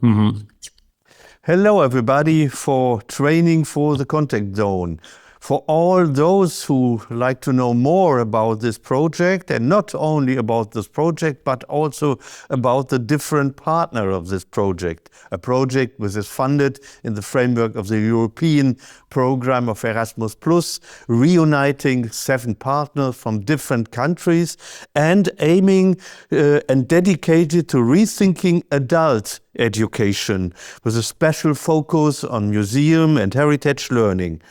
Mhm. Hello, everybody, for training for the contact zone. For all those who like to know more about this project, and not only about this project, but also about the different partner of this project, a project which is funded in the framework of the European program of Erasmus+, reuniting 7 partners from different countries and aiming and dedicated to rethinking adult education with a special focus on museum and heritage learning.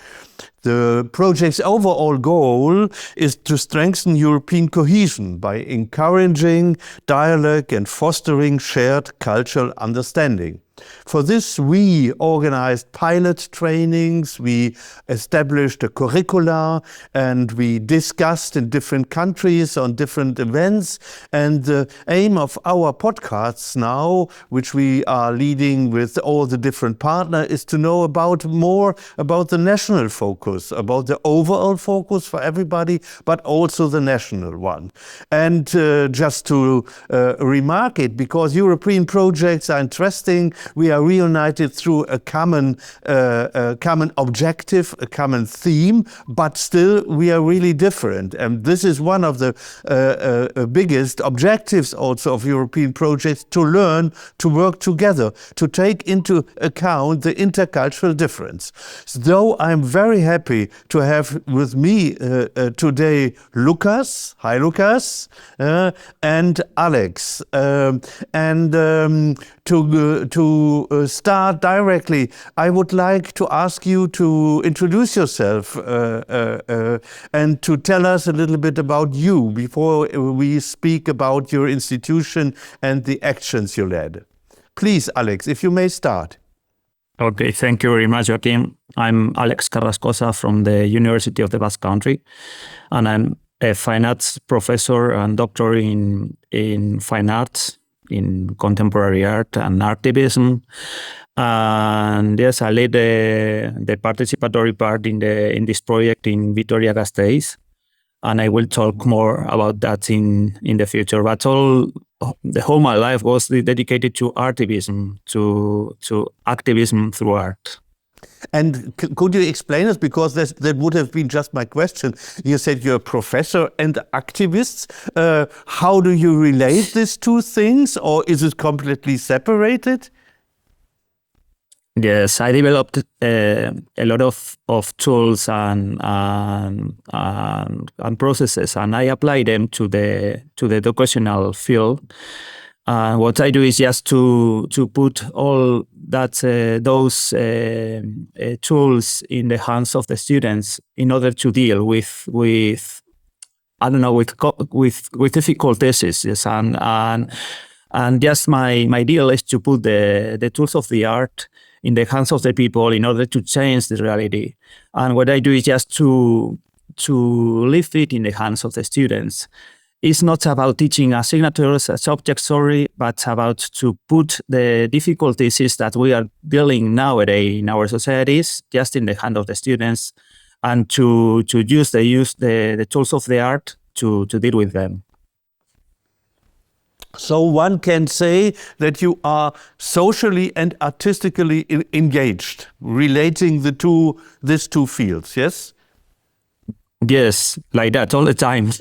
The project's overall goal is to strengthen European cohesion by encouraging dialogue and fostering shared cultural understanding. For this, we organized pilot trainings, we established a curricula, and we discussed in different countries on different events. And the aim of our podcasts now, which we are leading with all the different partners, is to know more about the national focus, about the overall focus for everybody, but also the national one. And just to remark it, because European projects are interesting, we are reunited through a common objective, a common theme, but still we are really different. And this is one of the biggest objectives also of European projects, to learn to work together, to take into account the intercultural difference. So I'm very happy to have with me today Lucas, hi Lucas, and Alex. To start directly, I would like to ask you to introduce yourself and to tell us a little bit about you before we speak about your institution and the actions you led. Please, Alex, if you may start. Okay, thank you very much, Joaquin. I'm Alex Carrascosa from the University of the Basque Country, and I'm a fine arts professor and doctor in fine arts, in contemporary art and activism. And yes, I led the participatory part in this project in Vitoria-Gasteiz, and I will talk more about that in the future. But the whole my life was dedicated to artivism, to activism through art. And could you explain us, because that would have been just my question. You said you're a professor and activist. How do you relate these two things, or is it completely separated? Yes, I developed a lot of tools and processes, and I apply them to the educational field. What I do is just to put all those tools in the hands of the students in order to deal with difficulties. Yes, and just my deal is to put the tools of the art in the hands of the people in order to change the reality. And what I do is just to leave it in the hands of the students. It's not about teaching assignatures, a subject story, but about to put the difficulties that we are dealing nowadays in our societies just in the hand of the students, and to use the tools of the art to deal with them. So one can say that you are socially and artistically engaged, relating these two fields, yes? Yes, like that all the time.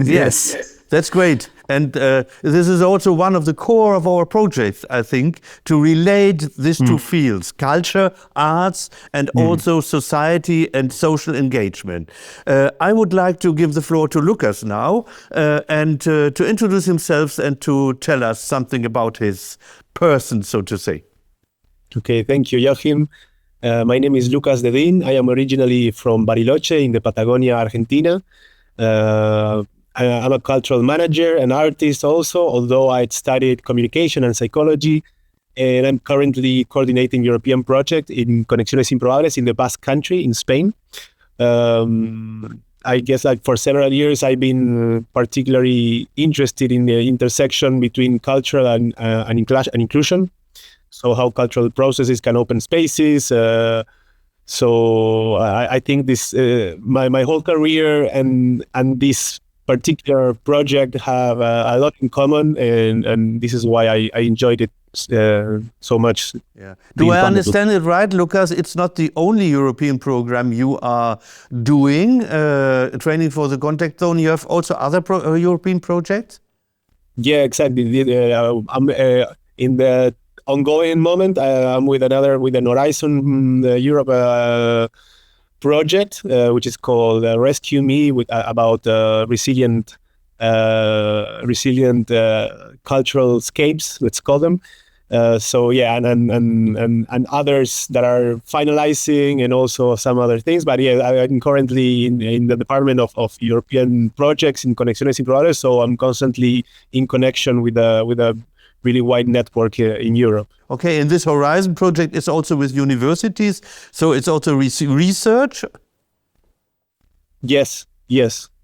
Yes, that's great. And this is also one of the core of our projects, I think, to relate these two fields, culture, arts, and also society and social engagement. I would like to give the floor to Lucas now and to introduce himself and to tell us something about his person, so to say. Okay, thank you, Joachim. My name is Lucas Dedin. I am originally from Bariloche in the Patagonia, Argentina. I'm a cultural manager and artist also, although I studied communication and psychology. And I'm currently coordinating European project in Conexiones improbables in the Basque Country in Spain. I guess like for several years, I've been particularly interested in the intersection between culture and inclusion. So how cultural processes can open spaces. So I think this my whole career and this particular project have a lot in common, and this is why I enjoyed it so much. Yeah. Do I understand it right, Lucas? It's not the only European program you are doing, training for the contact zone. You have also other European projects? Yeah, exactly. I'm in the ongoing moment. I'm with an Horizon Europe project, which is called Rescue Me, with about resilient cultural scapes, let's call them. So yeah, and others that are finalizing, and also some other things. But yeah, I'm currently in the department of European projects in Conexiones improbables. So I'm constantly in connection with a really wide network in Europe. Okay, and this Horizon project is also with universities, so it's also research? Yes.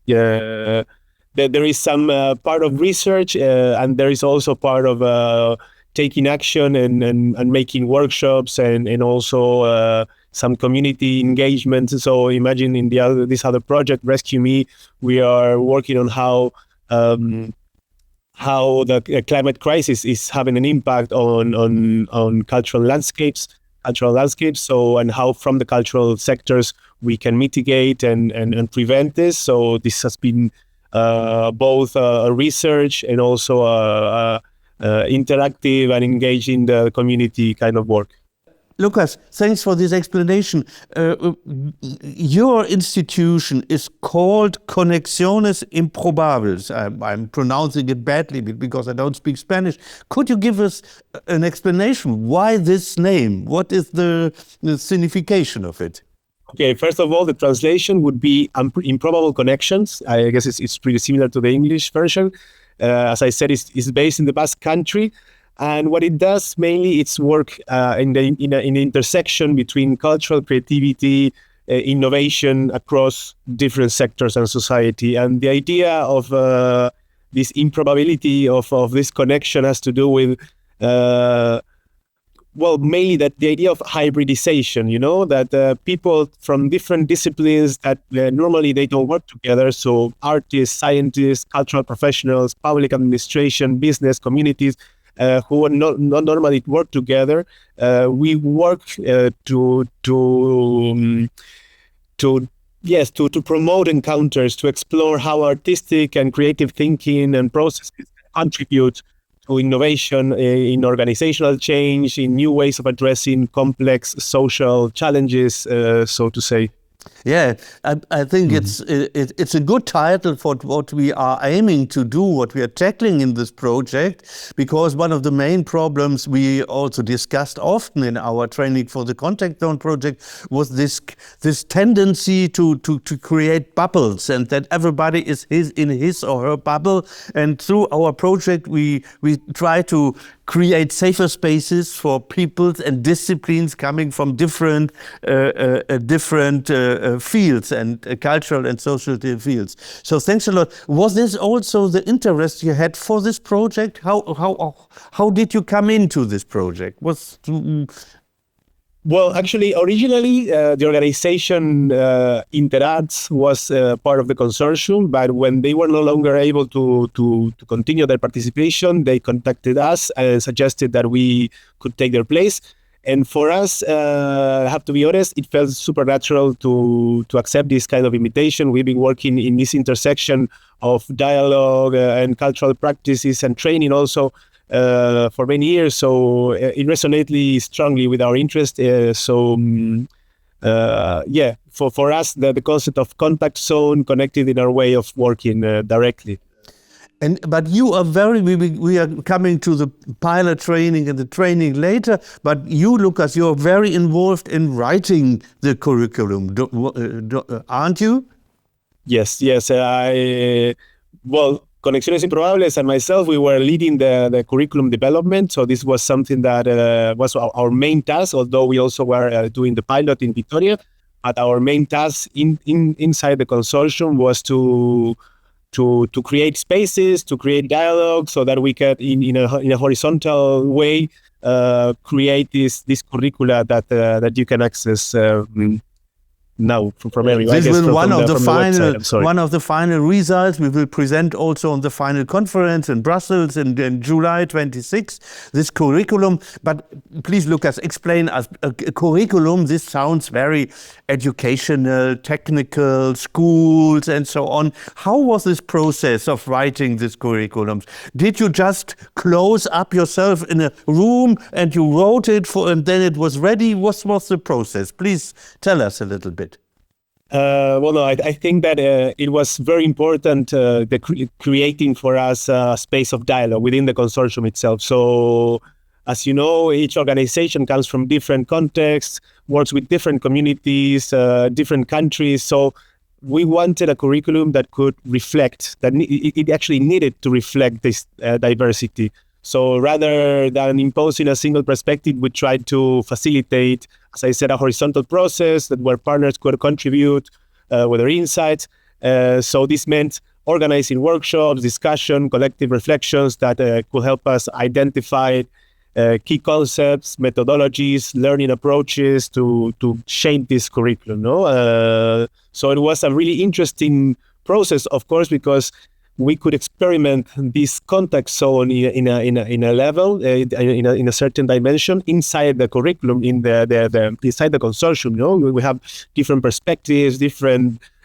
Yeah. There is some part of research, and there is also part of taking action and making workshops, and also some community engagement. So imagine in this other project, Rescue Me, we are working on how the climate crisis is having an impact on cultural landscapes. So, and how from the cultural sectors we can mitigate and prevent this. So this has been both research and also interactive and engaging the community kind of work. Lucas, thanks for this explanation. Your institution is called Conexiones improbables. I'm pronouncing it badly because I don't speak Spanish. Could you give us an explanation? Why this name? What is the signification of it? Okay, first of all, the translation would be improbable connections. I guess it's pretty similar to the English version. As I said, it's based in the Basque Country. And what it does mainly, it's work in the intersection between cultural creativity, innovation across different sectors and society. And the idea of this improbability of this connection has to do with, mainly that the idea of hybridization, that people from different disciplines that normally they don't work together. So artists, scientists, cultural professionals, public administration, business, communities, who not normally work together. We work to promote encounters, to explore how artistic and creative thinking and processes contribute to innovation in organizational change, in new ways of addressing complex social challenges, so to say. Yeah, I think it's a good title for what we are aiming to do, what we are tackling in this project, because one of the main problems we also discussed often in our training for the Contact Zone project was this tendency to create bubbles, and that everybody is in his or her bubble. And through our project, we try to create safer spaces for peoples and disciplines coming from different fields and cultural and social fields. So thanks a lot. Was this also the interest you had for this project? How did you come into this project? Well, actually, originally, the organization Interarts was part of the consortium, but when they were no longer able to continue their participation, they contacted us and suggested that we could take their place. And for us, I have to be honest, it felt super natural to accept this kind of invitation. We've been working in this intersection of dialogue and cultural practices and training also for many years, so it resonated strongly with our interest. For us, the concept of contact zone connected in our way of working directly. But you are we are coming to the pilot training and the training later, but you, Lucas, you're very involved in writing the curriculum, aren't you? Yes. Conexiones improbables and myself, we were leading the curriculum development. So this was something that was our main task, although we also were doing the pilot in Vitoria. But our main task inside the consortium was to create spaces, to create dialogue, so that we could, in a horizontal way, create this curricula that you can access now from everyone. This will one of the website, final results we will present also on the final conference in Brussels in July 26. This curriculum, but please Lucas, explain us a curriculum. This sounds very educational, technical, schools and so on. How was this process of writing this curriculums? Did you just close up yourself in a room and you wrote it and then it was ready? What was the process? Please tell us a little bit. I think that it was very important creating for us a space of dialogue within the consortium itself. So, as you know, each organization comes from different contexts, works with different communities, different countries. So we wanted a curriculum that could reflect, that it actually needed to reflect this diversity. So rather than imposing a single perspective, we tried to facilitate, as I said, a horizontal process where partners could contribute with their insights. So this meant organizing workshops, discussion, collective reflections that could help us identify key concepts, methodologies, learning approaches to shape this curriculum. So it was a really interesting process, of course, because we could experiment this contact zone in a level, in a certain dimension inside the curriculum, inside the consortium. We have different perspectives,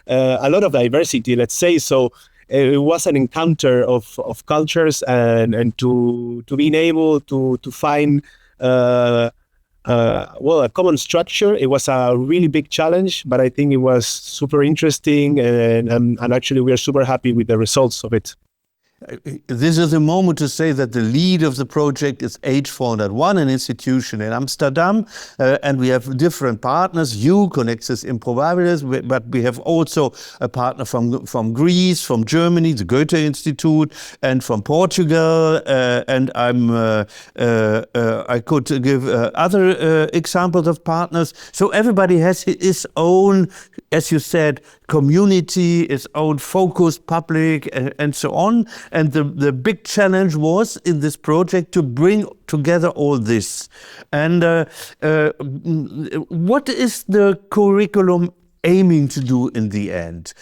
a lot of diversity, let's say. So it was an encounter of cultures and to being able to find a common structure. It was a really big challenge, but I think it was super interesting, and actually we are super happy with the results of it. This is a moment to say that the lead of the project is H401, an institution in Amsterdam, and we have different partners. You, Conexiones Improbables, but we have also a partner from Greece, from Germany, the Goethe Institute, and from Portugal. And I could give other examples of partners. So everybody has his own, as you said, community, its own focus, public, and so on. And the big challenge was in this project to bring together all this. And what is the curriculum aiming to do in the end?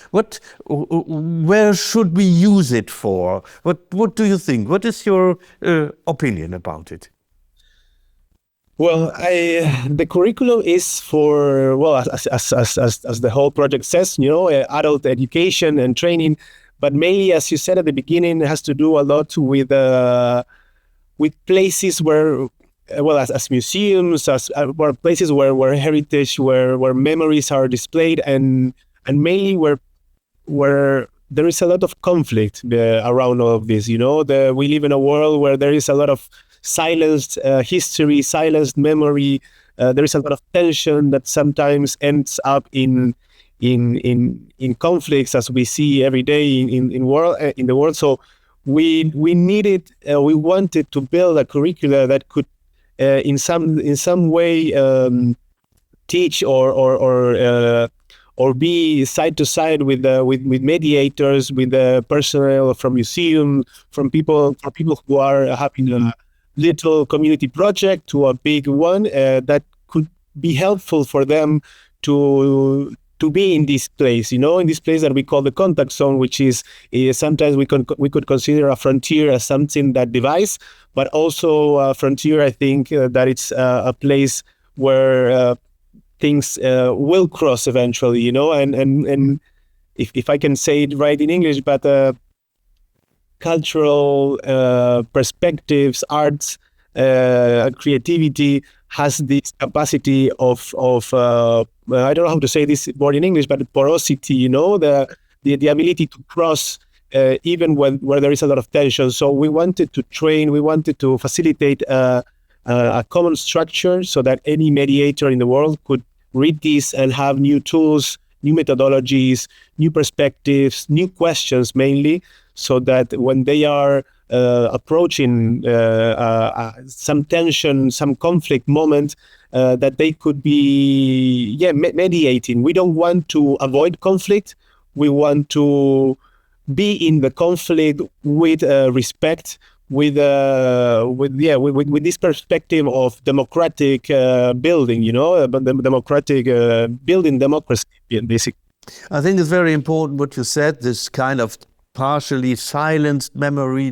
Where should we use it for? What do you think? What is your opinion about it? Well, the curriculum is for, as the whole project says, adult education and training. But mainly, as you said at the beginning, it has to do a lot with places where, as museums, as places where heritage, where memories are displayed, and mainly where there is a lot of conflict around all of this. We live in a world where there is a lot of silenced history, silenced memory. There is a lot of tension that sometimes ends up in conflicts, as we see every day in the world. So we wanted to build a curricula that could in some way teach or be side to side with mediators, with the personnel from museum, for people who are having a little community project to a big one that could be helpful for them to be in this place, in this place that we call the contact zone, which is sometimes we could consider a frontier as something that divides, but also a frontier, I think, that it's a place where things will cross eventually, and if I can say it right in English, but cultural perspectives, arts, creativity has this capacity of I don't know how to say this word in English, but porosity, the ability to cross even where there is a lot of tension. So we wanted to facilitate a common structure so that any mediator in the world could read this and have new tools, new methodologies, new perspectives, new questions mainly, so that when they are approaching some tension, some conflict moment, that they could be mediating. We don't want to avoid conflict. We want to be in the conflict with respect, with this perspective of democratic building, democratic building democracy, basically. I think it's very important what you said, this kind of partially silenced memory,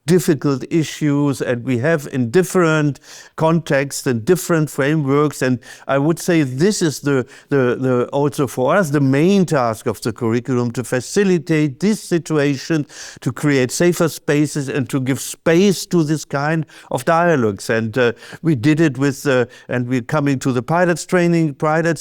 difficult issues, and we have in different contexts and different frameworks. And I would say this is the also for us the main task of the curriculum, to facilitate this situation, to create safer spaces and to give space to this kind of dialogues. And we did it with, and we're coming to the pilots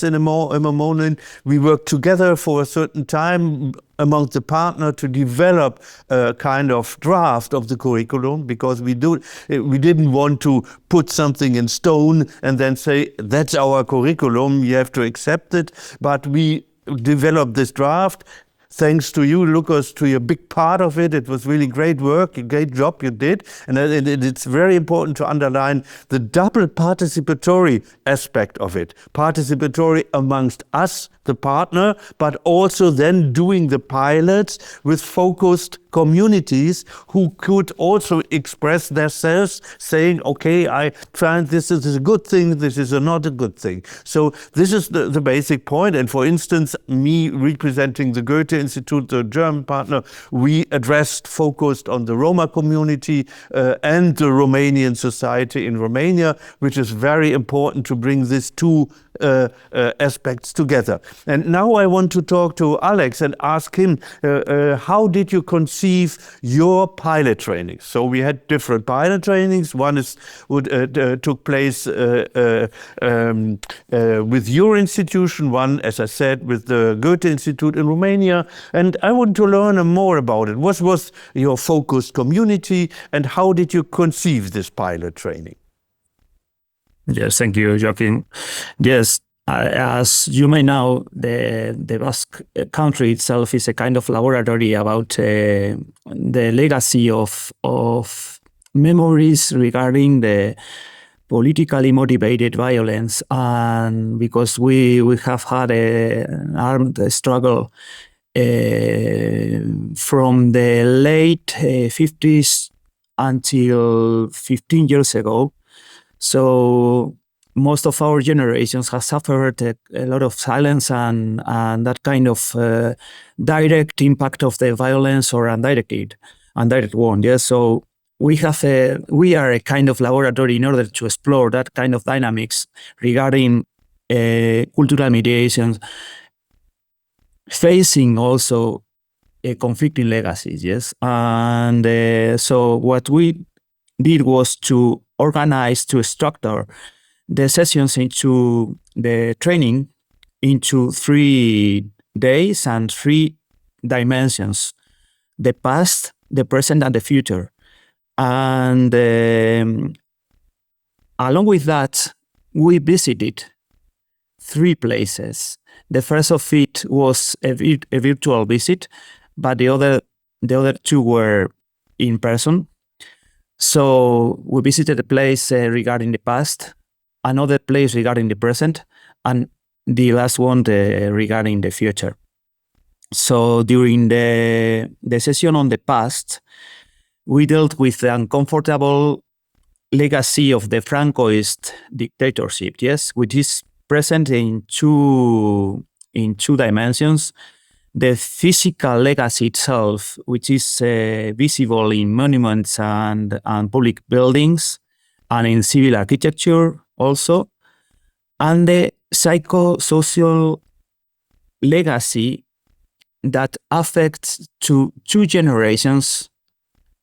in a moment. We worked together for a certain time among the partner to develop a kind of draft of the curriculum, because we didn't want to put something in stone and then say, that's our curriculum, you have to accept it. But we developed this draft. Thanks to you, Lucas, to your big part of it. It was really great work, a great job you did. And it's very important to underline the double participatory aspect of it. Participatory amongst us, the partner, but also then doing the pilots with focused communities who could also express themselves, saying, okay, I find this is a good thing, this is not a good thing. So this is the basic point. And for instance, me representing the Goethe Institute, the German partner, we focused on the Roma community and the Romanian society in Romania, which is very important to bring these two aspects together. And now I want to talk to Alex and ask him, how did you conceive your pilot trainings? So we had different pilot trainings. One took place with your institution, one, as I said, with the Goethe Institute in Romania. And I want to learn more about it. What was your focused community and how did you conceive this pilot training? Yes, thank you, Joaquin. Yes, as you may know, the Basque country itself is a kind of laboratory about the legacy of memories regarding the politically motivated violence, and because we have had an armed struggle from the late 50s until 15 years ago. So most of our generations have suffered a lot of silence and that kind of direct impact of the violence or indirect one. Yes, so we are a kind of laboratory in order to explore that kind of dynamics regarding cultural mediations, facing also conflicting legacies. Yes, and so what we did was to organize, to structure the sessions into the training into 3 days and 3 dimensions: the past, the present, and the future. And along with that, we visited 3 places. The first of it was a virtual visit, but the other 2 were in person. So we visited a place regarding the past, another place regarding the present, and the last one regarding the future. So during the session on the past, we dealt with the uncomfortable legacy of the Francoist dictatorship, yes, which is present in two dimensions. The physical legacy itself, which is visible in monuments and public buildings and in civil architecture also, and the psychosocial legacy that affects 2 generations,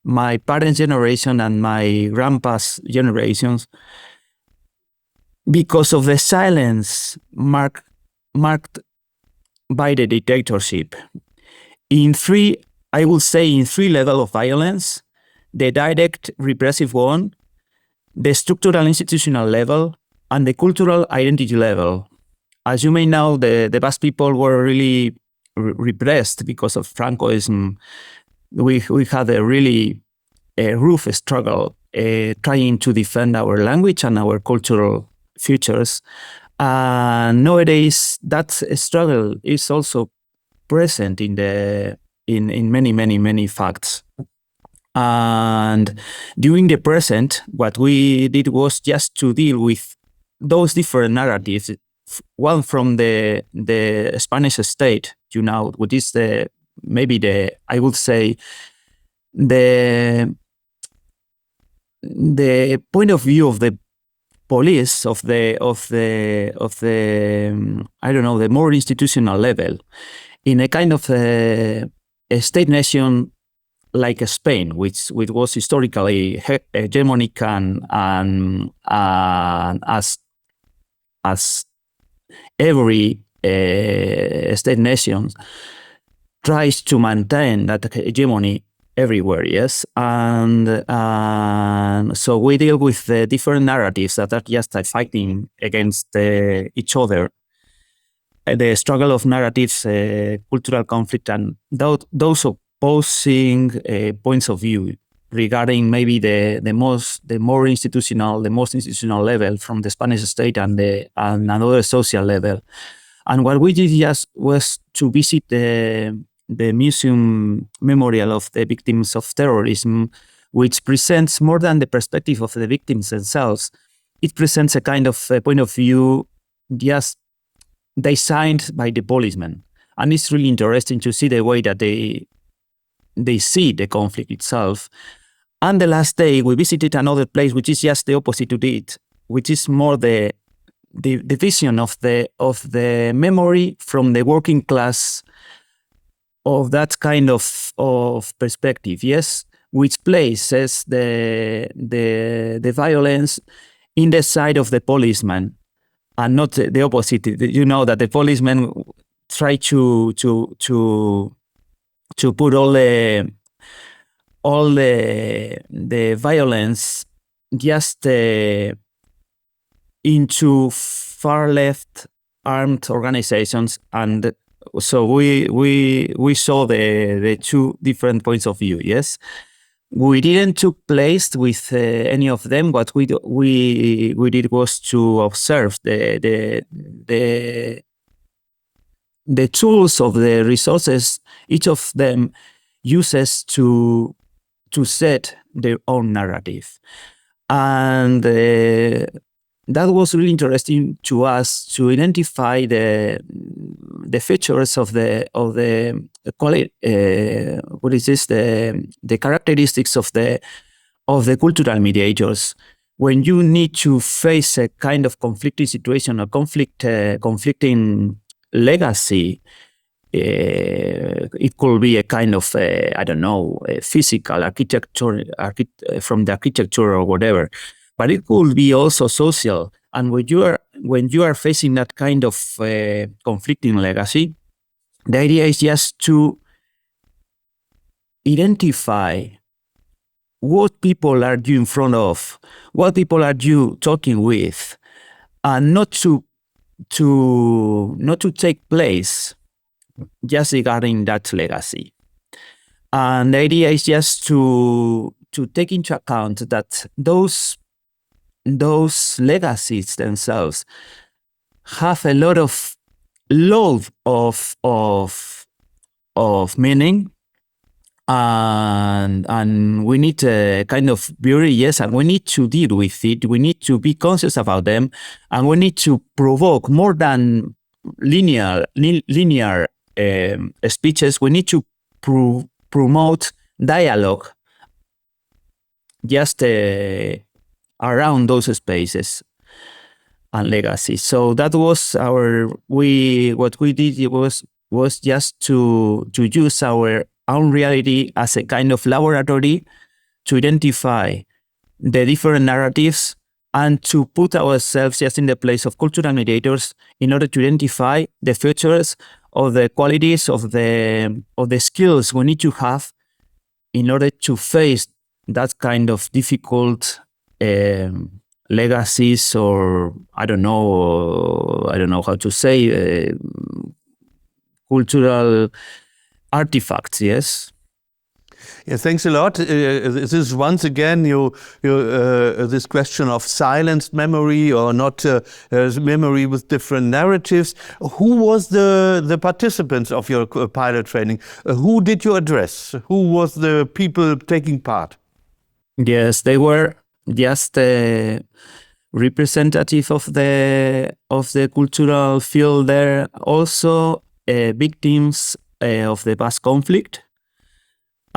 my parents' generation and my grandpa's generations, because of the silence marked by the dictatorship. I will say in 3 levels of violence: the direct repressive one, the structural institutional level, and the cultural identity level. As you may know, the Basque people were really repressed because of Francoism. We had a really rough struggle trying to defend our language and our cultural futures. Nowadays, that struggle is also present in many facts. And during the present, what we did was just to deal with those different narratives. One from the Spanish state, which is I would say the point of view of the police of the the more institutional level, in a kind of a state nation like Spain, which was historically hegemonic and as every state nation tries to maintain that hegemony everywhere, yes, and so we deal with the different narratives that are just fighting against each other. The struggle of narratives, cultural conflict, and those opposing points of view regarding maybe the most institutional level from the Spanish state and another social level. And what we did just was to visit the museum memorial of the victims of terrorism, which presents more than the perspective of the victims themselves. It presents a kind of point of view just designed by the policemen. And it's really interesting to see the way that they see the conflict itself. And the last day we visited another place which is just the opposite to it, which is more the vision of the memory from the working class, of that kind of perspective, yes, which places the violence in the side of the policeman and not the opposite. You know that the policemen try to put all the violence just into far left armed organizations, and so we saw the two different points of view. Yes, we didn't took place with any of them. What we did was to observe the tools of the resources each of them uses to set their own narrative, and that was really interesting to us to identify the features of the characteristics of the cultural mediators. When you need to face a kind of conflicting situation, a conflicting legacy, it could be a kind of physical architecture from the architecture or whatever, but it could be also social. And when you are facing that kind of conflicting legacy, the idea is just to identify what people are you in front of, what people are you talking with, and not to take place just regarding that legacy. And the idea is just to take into account that those legacies themselves have a lot of load of meaning, and we need a kind of beauty, yes, and we need to deal with it. We need to be conscious about them, and we need to provoke more than linear speeches. We need to promote dialogue just around those spaces and legacies. So that was what we did was just to use our own reality as a kind of laboratory to identify the different narratives and to put ourselves just in the place of cultural mediators in order to identify the features of the qualities of the skills we need to have in order to face that kind of difficult legacies, or I don't know how to say, cultural artifacts. Yes. Yeah, thanks a lot. This is once again this question of silenced memory or not memory with different narratives. Who was the participants of your pilot training? Who did you address? Who was the people taking part? Yes, they were just representative of the cultural field there. Also, victims of the past conflict,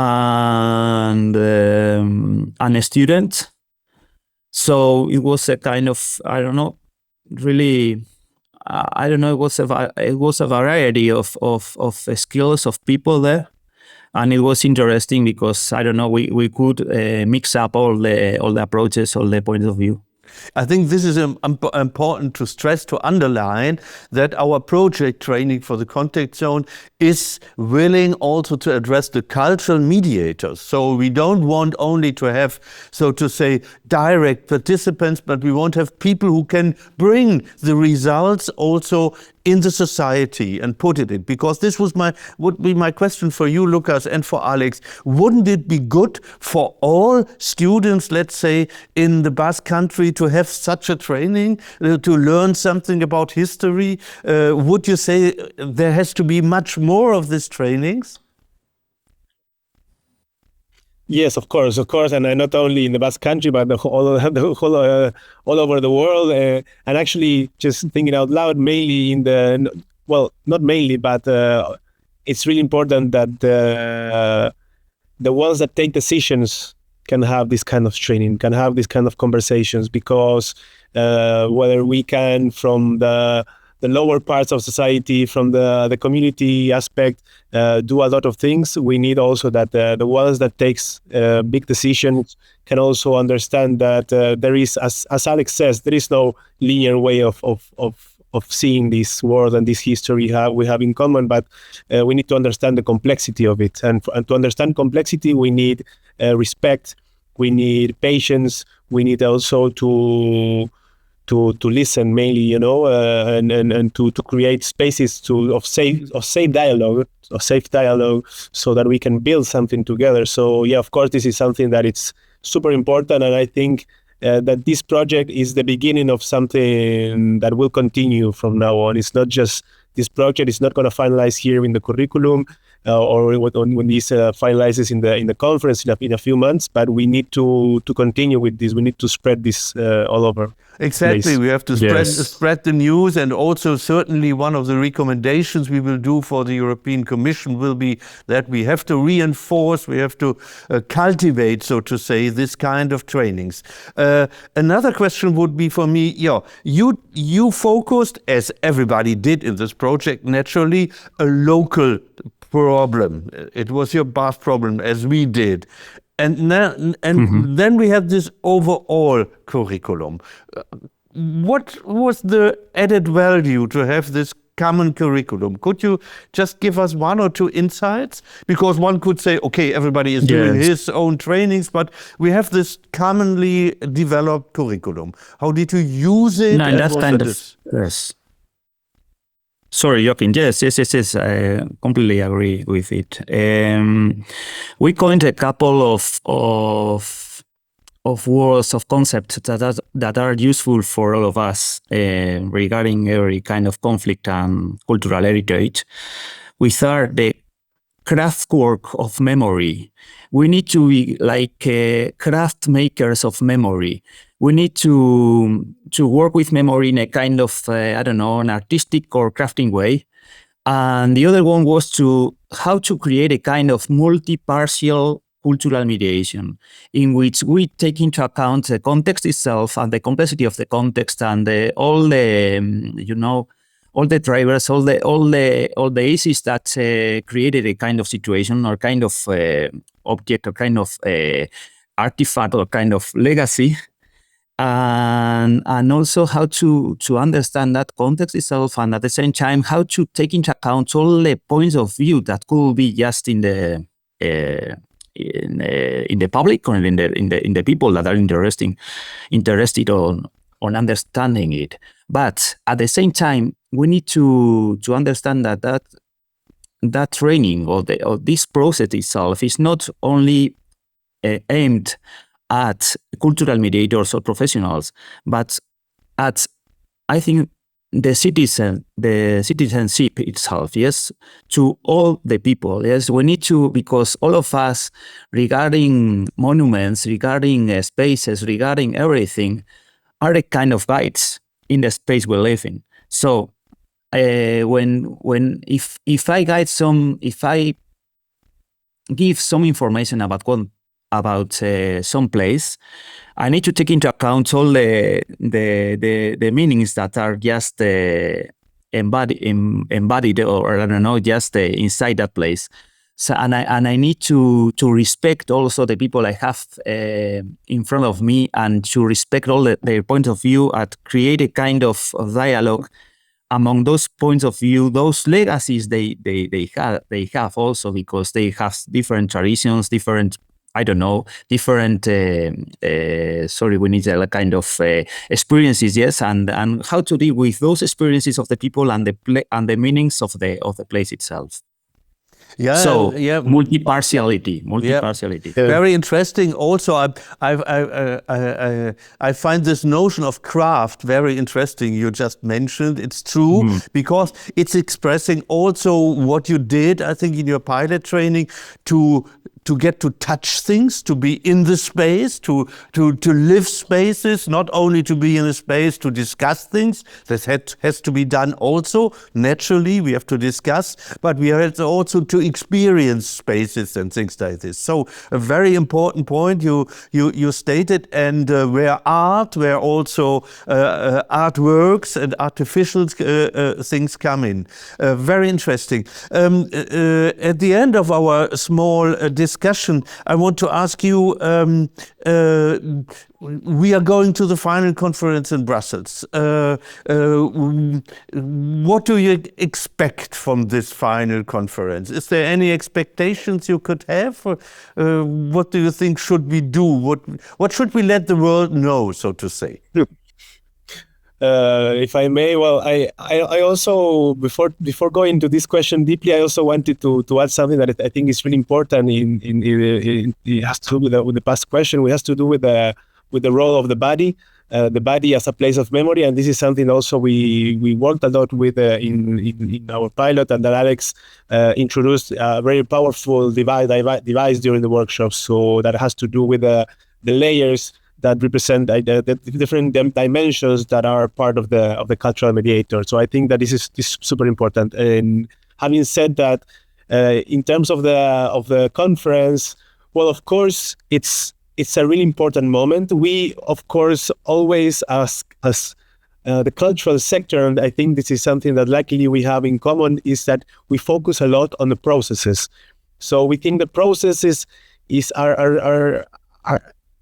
and a student. So it was a kind of, I don't know, really, I don't know. It was a variety of skills of people there. And it was interesting because, I don't know, we could mix up all the approaches, all the points of view. I think this is important to stress, to underline that our project training for the contact zone is willing also to address the cultural mediators. So we don't want only to have, so to say, direct participants, but we want to have people who can bring the results also in the society and put it in. Because this would be my question for you, Lucas, and for Alex. Wouldn't it be good for all students, let's say, in the Basque Country to have such a training, to learn something about history? Would you say there has to be much more of these trainings? Yes, of course, and not only in the Basque Country, but all over the world. And actually, just thinking out loud, mainly not mainly, but it's really important that the ones that take decisions can have this kind of training, can have this kind of conversations, because whether we can, from the lower parts of society, from the community aspect, do a lot of things. We need also that the ones that takes big decisions can also understand that there is, as Alex says, there is no linear way of seeing this world and this history we have in common, but we need to understand the complexity of it. And to understand complexity, we need respect, we need patience, we need also to listen mainly, and to create spaces of safe dialogue, so that we can build something together. So yeah, of course, this is something that it's super important, and I think that this project is the beginning of something that will continue from now on. It's not just this project is not going to finalize here in the curriculum or when this finalizes in the conference in a few months, but we need to continue with this. We need to spread this all over. Exactly, place. we have to spread the news, and also certainly one of the recommendations we will do for the European Commission will be that we have to reinforce, we have to cultivate, so to say, this kind of trainings. Another question would be for me, you focused, as everybody did in this project, naturally, a local problem. It was your Basque problem, as we did. And then we had this overall curriculum. What was the added value to have this common curriculum? Could you just give us one or two insights? Because one could say, okay, everybody is doing his own trainings, but we have this commonly developed curriculum. How did you use it? No, and that's kind of, yes. Sorry, Joachim. Yes. I completely agree with it. We coined a couple of words, of concepts that are useful for all of us regarding every kind of conflict and cultural heritage, which are the craftwork of memory. We need to be like craft makers of memory. We need to work with memory in a kind of, an artistic or crafting way. And the other one was how to create a kind of multi-partial cultural mediation, in which we take into account the context itself and the complexity of the context and all the drivers, all the issues that created a kind of situation or kind of object or kind of artifact or kind of legacy. And also how to understand that context itself, and at the same time how to take into account all the points of view that could be just in the public or in the people that are interested on understanding it. But at the same time, we need to understand that that training or this process itself is not only aimed at cultural mediators or professionals, but at, I think, the citizenship itself, yes, to all the people. Yes, we need to, because all of us, regarding monuments, regarding spaces, regarding everything, are a kind of guides in the space we live in. So if I give some information about some place, I need to take into account all the meanings that are just embodied, or I don't know, just inside that place. So and I need to respect also the people I have in front of me, and to respect all their point of view, and create a kind of dialogue among those points of view, those legacies they have also, because they have different traditions, different, I don't know, different. We need a kind of experiences, yes, and how to deal with those experiences of the people and the meanings of the place itself. Yeah. So yeah. multi-partiality. Yeah. Very interesting. Also, I find this notion of craft very interesting. You just mentioned it's true, because it's expressing also what you did, I think, in your pilot training, to get to touch things, to be in the space, to live spaces, not only to be in a space to discuss things. That has to be done also. Naturally, we have to discuss, but we have also to experience spaces and things like this. So a very important point you stated, and where also artworks and artificial things come in. Very interesting. At the end of our small discussion, I want to ask you, we are going to the final conference in Brussels. What do you expect from this final conference? Is there any expectations you could have? Or, what do you think should we do? What should we let the world know, so to say? If I may, well, I also, before going into this question deeply, I also wanted to add something that I think is really important. It has to do with the past question. It has to do with the role of the body as a place of memory, and this is something also we worked a lot with in our pilot, and that Alex introduced a very powerful device during the workshop. So that has to do with the layers that represent the different dimensions that are part of the cultural mediator. So I think that this is super important. And having said that, in terms of the conference, well, of course, it's a really important moment. We, of course, always as the cultural sector, and I think this is something that luckily we have in common, is that we focus a lot on the processes. So we think the processes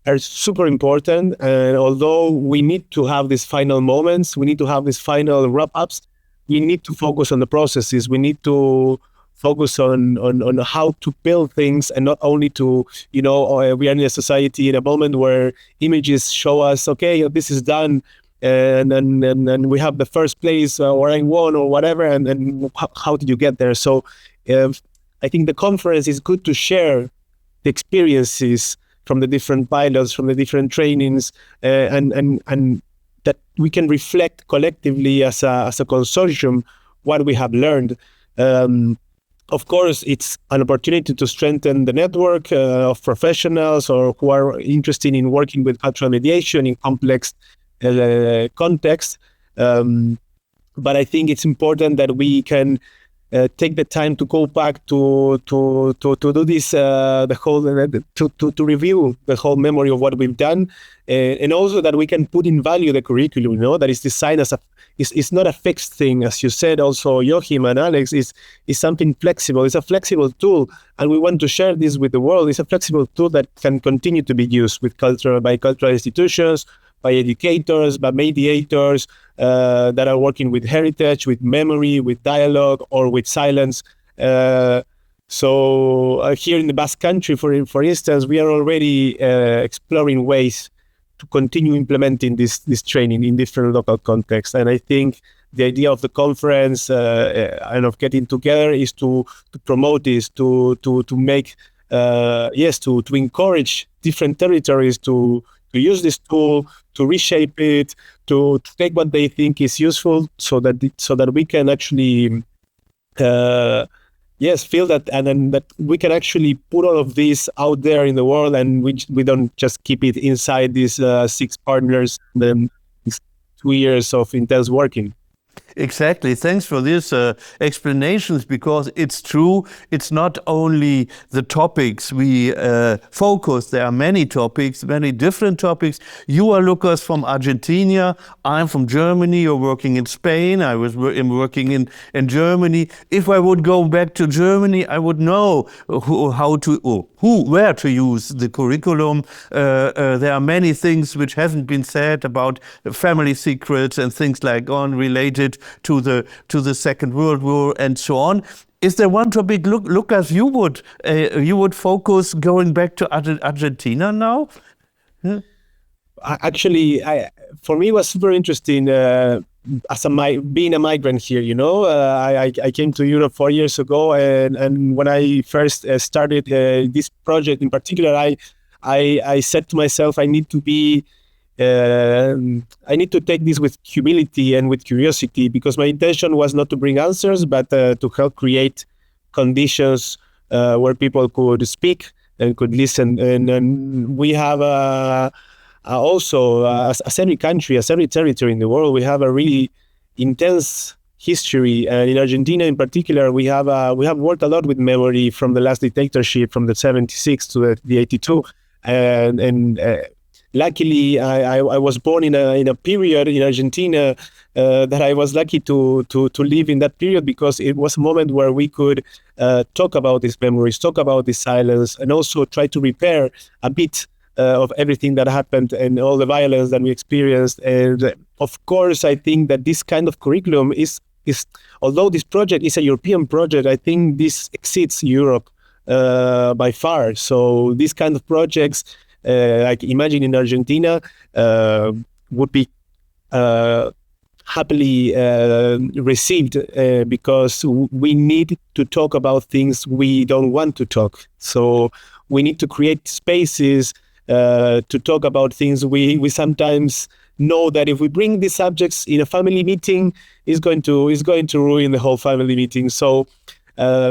are super important, and although we need to have these final moments, we need to have these final wrap-ups, we need to focus on the processes. We need to focus on how to build things, and not only to, we are in a society in a moment where images show us, okay, this is done, and we have the first place, or I won, or whatever, and how did you get there? So I think the conference is good to share the experiences from the different pilots, from the different trainings, and that we can reflect collectively as a consortium what we have learned. Of course, it's an opportunity to strengthen the network of professionals or who are interested in working with cultural mediation in complex contexts. But I think it's important that we can take the time to go back to do this, to review the whole memory of what we've done, and also that we can put in value the curriculum. That is designed as it's not a fixed thing, as you said. Also, Joachim and Alex, is something flexible. It's a flexible tool, and we want to share this with the world. It's a flexible tool that can continue to be used by cultural institutions, by educators, by mediators that are working with heritage, with memory, with dialogue, or with silence. So here in the Basque Country, for instance, we are already exploring ways to continue implementing this training in different local contexts. And I think the idea of the conference and of getting together is to promote this, to make to encourage different territories to use this tool, to reshape it, to take what they think is useful, so that we can actually feel that, and then that we can actually put all of this out there in the world, and we don't just keep it inside these 6 partners, then 2 years of intense working. Exactly. Thanks for these explanations, because it's true. It's not only the topics we focus. There are many topics, many different topics. You are Lucas from Argentina. I'm from Germany. You're working in Spain. I was working in Germany. If I would go back to Germany, I would know where to use the curriculum. There are many things which haven't been said about family secrets and things like on related to the Second World War and so on. Is there one topic, Lucas, you would focus going back to Argentina now? Yeah. Actually, for me, it was super interesting being a migrant here. I came to Europe 4 years ago, and when I first started this project in particular, I said to myself, I need to take this with humility and with curiosity, because my intention was not to bring answers, but to help create conditions where people could speak and could listen. And we have also, as every country, as every territory in the world, we have a really intense history. And in Argentina, in particular, we have worked a lot with memory from the last dictatorship, from the 76 to the 82, and luckily, I was born in a period in Argentina that I was lucky to live in that period, because it was a moment where we could talk about these memories, talk about this silence, and also try to repair a bit of everything that happened and all the violence that we experienced. And of course, I think that this kind of curriculum is although this project is a European project, I think this exceeds Europe by far. So these kind of projects, like Imagine in Argentina, would be happily received, because we need to talk about things we don't want to talk. So we need to create spaces to talk about things we sometimes know that if we bring these subjects in a family meeting, is going to ruin the whole family meeting. So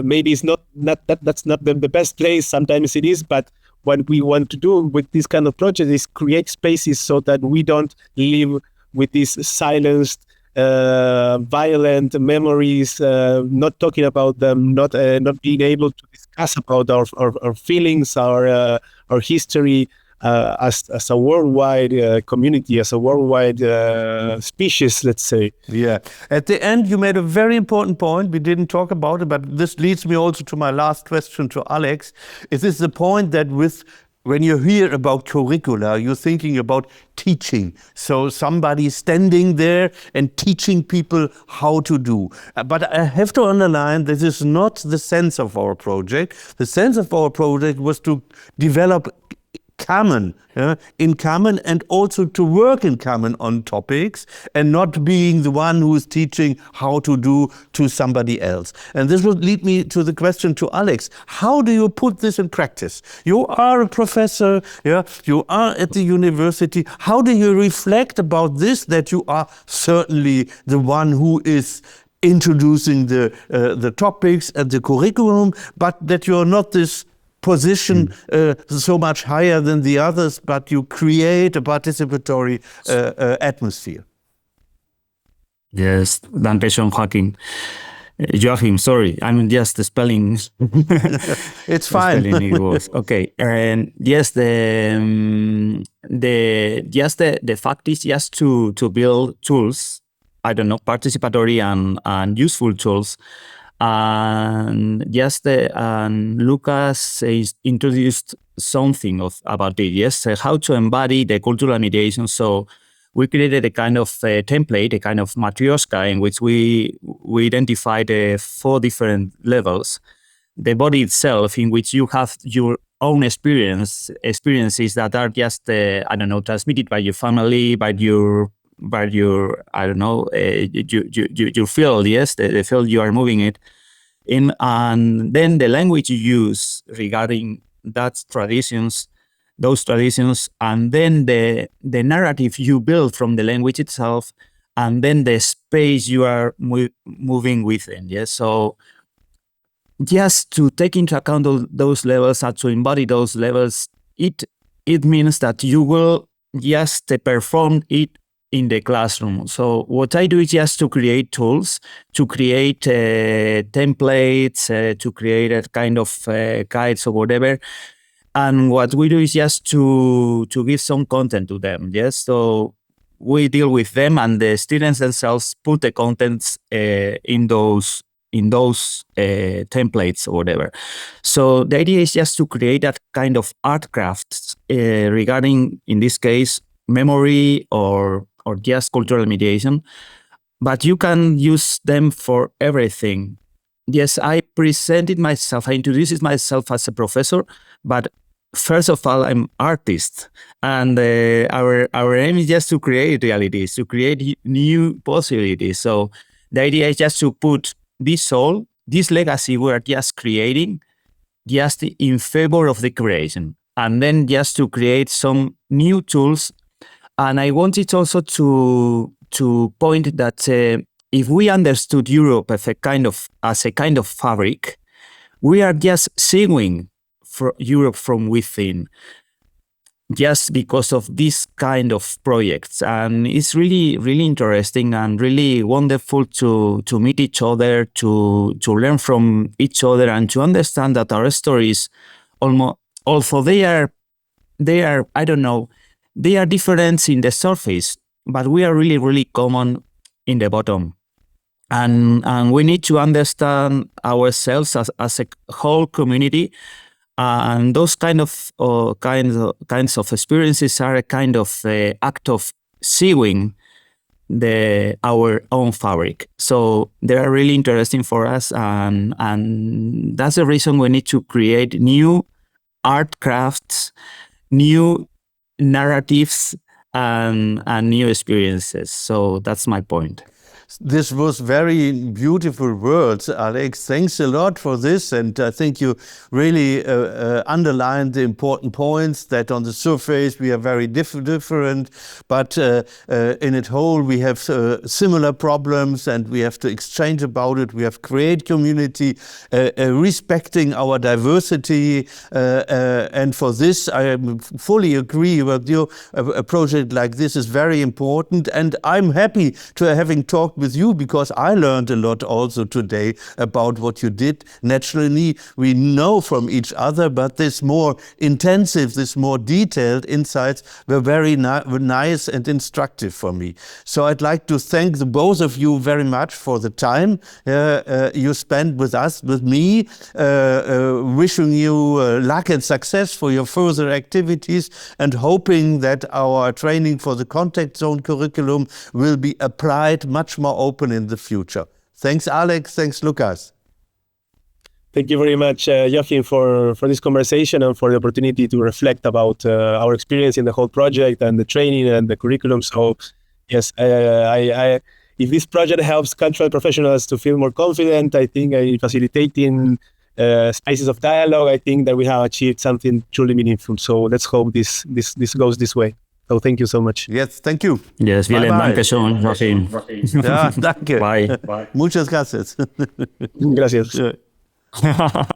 maybe it's not that's not the best place. Sometimes it is, but what we want to do with this kind of project is create spaces so that we don't live with these silenced, violent memories, not talking about them, not being able to discuss about our feelings, our history, as a worldwide community, as a worldwide species, let's say. Yeah. At the end, you made a very important point. We didn't talk about it, but this leads me also to my last question to Alex. Is this the point that when you hear about curricula, you're thinking about teaching? So somebody standing there and teaching people how to do. But I have to underline, this is not the sense of our project. The sense of our project was to develop in common, and also to work in common on topics, and not being the one who is teaching how to do to somebody else. And this would lead me to the question to Alex. How do you put this in practice? You are a professor, you are at the university. How do you reflect about this, that you are certainly the one who is introducing the topics and the curriculum, but that you're not this position so much higher than the others, but you create a participatory atmosphere? Yes, Dankeschön, Joachim. Joachim, sorry, I'm just spelling. It's fine. Spelling it was okay. And yes, the fact is just to build tools. I don't know, participatory and useful tools. And just Lucas introduced something about it. Yes, how to embody the cultural mediation. So we created a kind of template, a kind of matryoshka, in which we identified 4 different levels. The body itself, in which you have your own experiences that are just transmitted by your family, by your your, I don't know, your field, yes, the field you are moving it in, and then the language you use regarding those traditions, and then the narrative you build from the language itself, and then the space you are moving within. Yes, so just to take into account those levels and to embody those levels, it means that you will just perform it in the classroom. So what I do is just to create tools, to create templates, to create a kind of guides or whatever. And what we do is just to give some content to them. Yes, so we deal with them, and the students themselves put the contents in those templates or whatever. So the idea is just to create that kind of art crafts regarding, in this case, memory or just cultural mediation. But you can use them for everything. Yes, I presented myself, I introduced myself as a professor, but first of all, I'm artist, and our aim is just to create realities, to create new possibilities. So the idea is just to put this soul, this legacy we are just creating, just in favor of the creation, and then just to create some new tools. And I wanted also to point that if we understood Europe as a kind of fabric, we are just seeing Europe from within, just because of this kind of projects. And it's really, really interesting and really wonderful to meet each other, to learn from each other, and to understand that our stories, although they are, I don't know, they are different in the surface, but we are really, really common in the bottom. And we need to understand ourselves as a whole community. And those kinds of experiences are a kind of act of seeing our own fabric. So they are really interesting for us, and that's the reason we need to create new art crafts, new narratives, and new experiences. So that's my point. This was very beautiful words, Alex. Thanks a lot for this. And I think you really underlined the important points that on the surface we are very different, but in it whole we have similar problems, and we have to exchange about it. We have to create community, respecting our diversity. And for this, I fully agree with you. A project like this is very important. And I'm happy to having talked with you, because I learned a lot also today about what you did. Naturally, we know from each other, but this more intensive, this more detailed insights were very nice and instructive for me. So I'd like to thank the both of you very much for the time you spent with us, with me, wishing you luck and success for your further activities, and hoping that our training for the Contact Zone curriculum will be applied much more open in the future. Thanks, Alex. Thanks, Lucas. Thank you very much, Joachim, for this conversation and for the opportunity to reflect about our experience in the whole project and the training and the curriculum. So, yes, if this project helps cultural professionals to feel more confident, I think in facilitating spaces of dialogue, I think that we have achieved something truly meaningful. So let's hope this goes this way. So thank you so much. Yes, thank you. Yes, vielen Dank schön, Joachim. Ja, danke. Bye. Muchas gracias. Gracias. Ja.